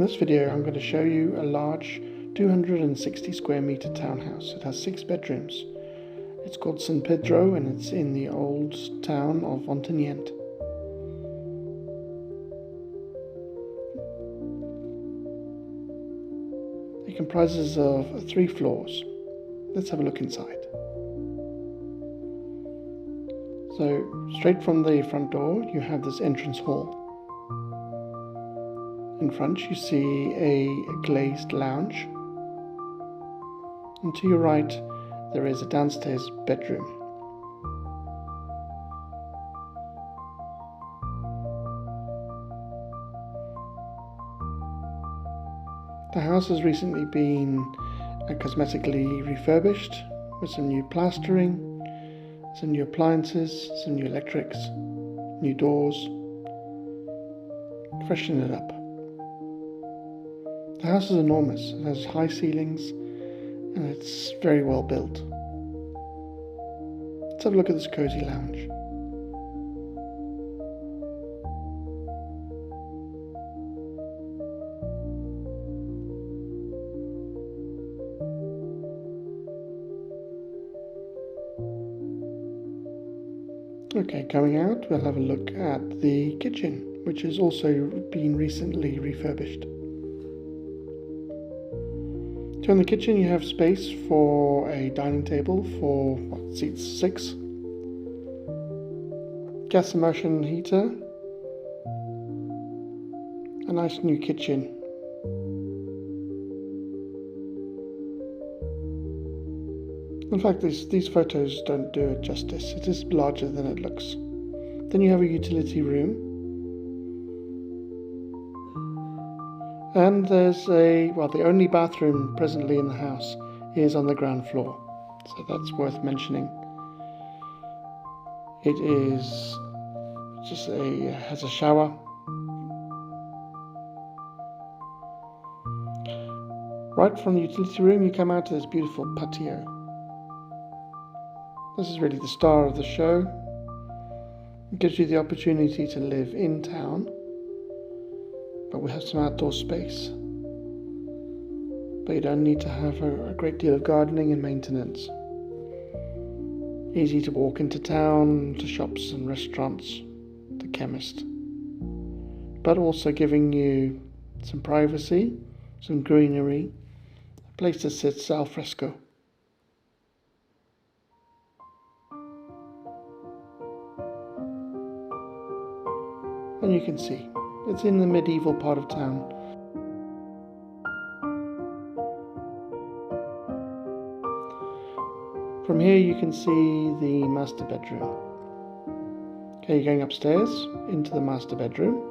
In this video I'm going to show you a large 260 square meter townhouse. It has 6 bedrooms. It's called San Pedro and it's in the old town of Ontinyent. It comprises of 3 floors. Let's have a look inside. So straight from the front door you have this entrance hall. In front you see a glazed lounge, and to your right there is a downstairs bedroom. The house has recently been cosmetically refurbished with some new plastering, some new appliances, some new electrics, new doors. Freshen it up. The house is enormous. It has high ceilings and it's very well built. Let's have a look at this cozy lounge. Okay, coming out we'll have a look at the kitchen, which has also been recently refurbished. So in the kitchen you have space for a dining table for seats 6, gas immersion heater, a nice new kitchen. In fact, these photos don't do it justice. It is larger than it looks. Then you have a utility room. And there's the only bathroom presently in the house is on the ground floor. So that's worth mentioning. It has a shower. Right from the utility room you come out to this beautiful patio. This is really the star of the show. It gives you the opportunity to live in town, but we have some outdoor space. But you don't need to have a great deal of gardening and maintenance. Easy to walk into town, to shops and restaurants, the chemist. But also giving you some privacy, some greenery, a place to sit al fresco. And you can see, it's in the medieval part of town. From here you can see the master bedroom. Okay, you're going upstairs into the master bedroom.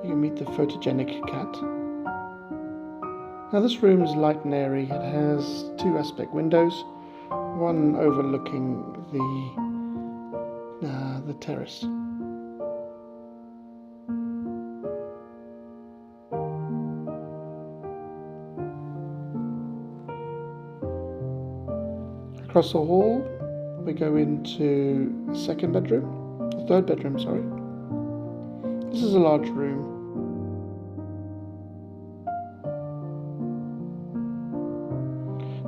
You can meet the photogenic cat. Now this room is light and airy. It has 2 aspect windows, one overlooking the terrace. Across the hall we go into the third bedroom, sorry. This is a large room.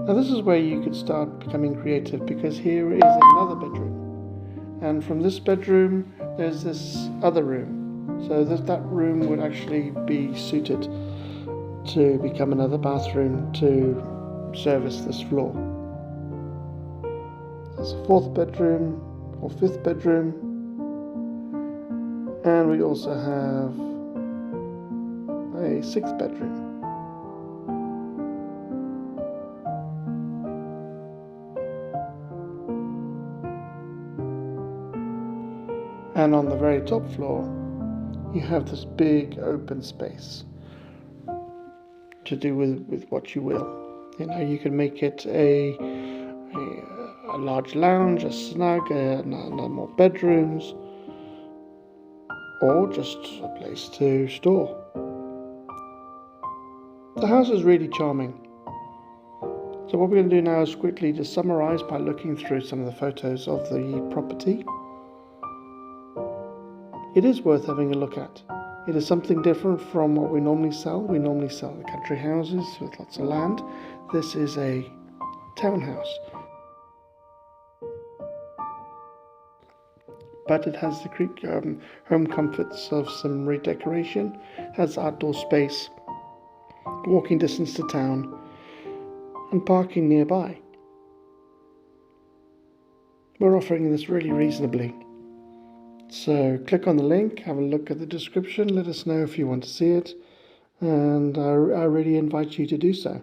Now this is where you could start becoming creative, because here is another bedroom. And from this bedroom there's this other room, so that room would actually be suited to become another bathroom to service this floor. There's a 4th bedroom or 5th bedroom, and we also have a 6th bedroom. And on the very top floor, you have this big open space to do with what you will. You know, you can make it a large lounge, a snug, more bedrooms, or just a place to store. The house is really charming. So what we're going to do now is quickly just summarize by looking through some of the photos of the property. It is worth having a look at. It is something different from what we normally sell. We normally sell the country houses with lots of land. This is a townhouse, but it has the home comforts of some redecoration, has outdoor space, walking distance to town, and parking nearby. We're offering this really reasonably. So click on the link, have a look at the description, let us know if you want to see it, and I really invite you to do so.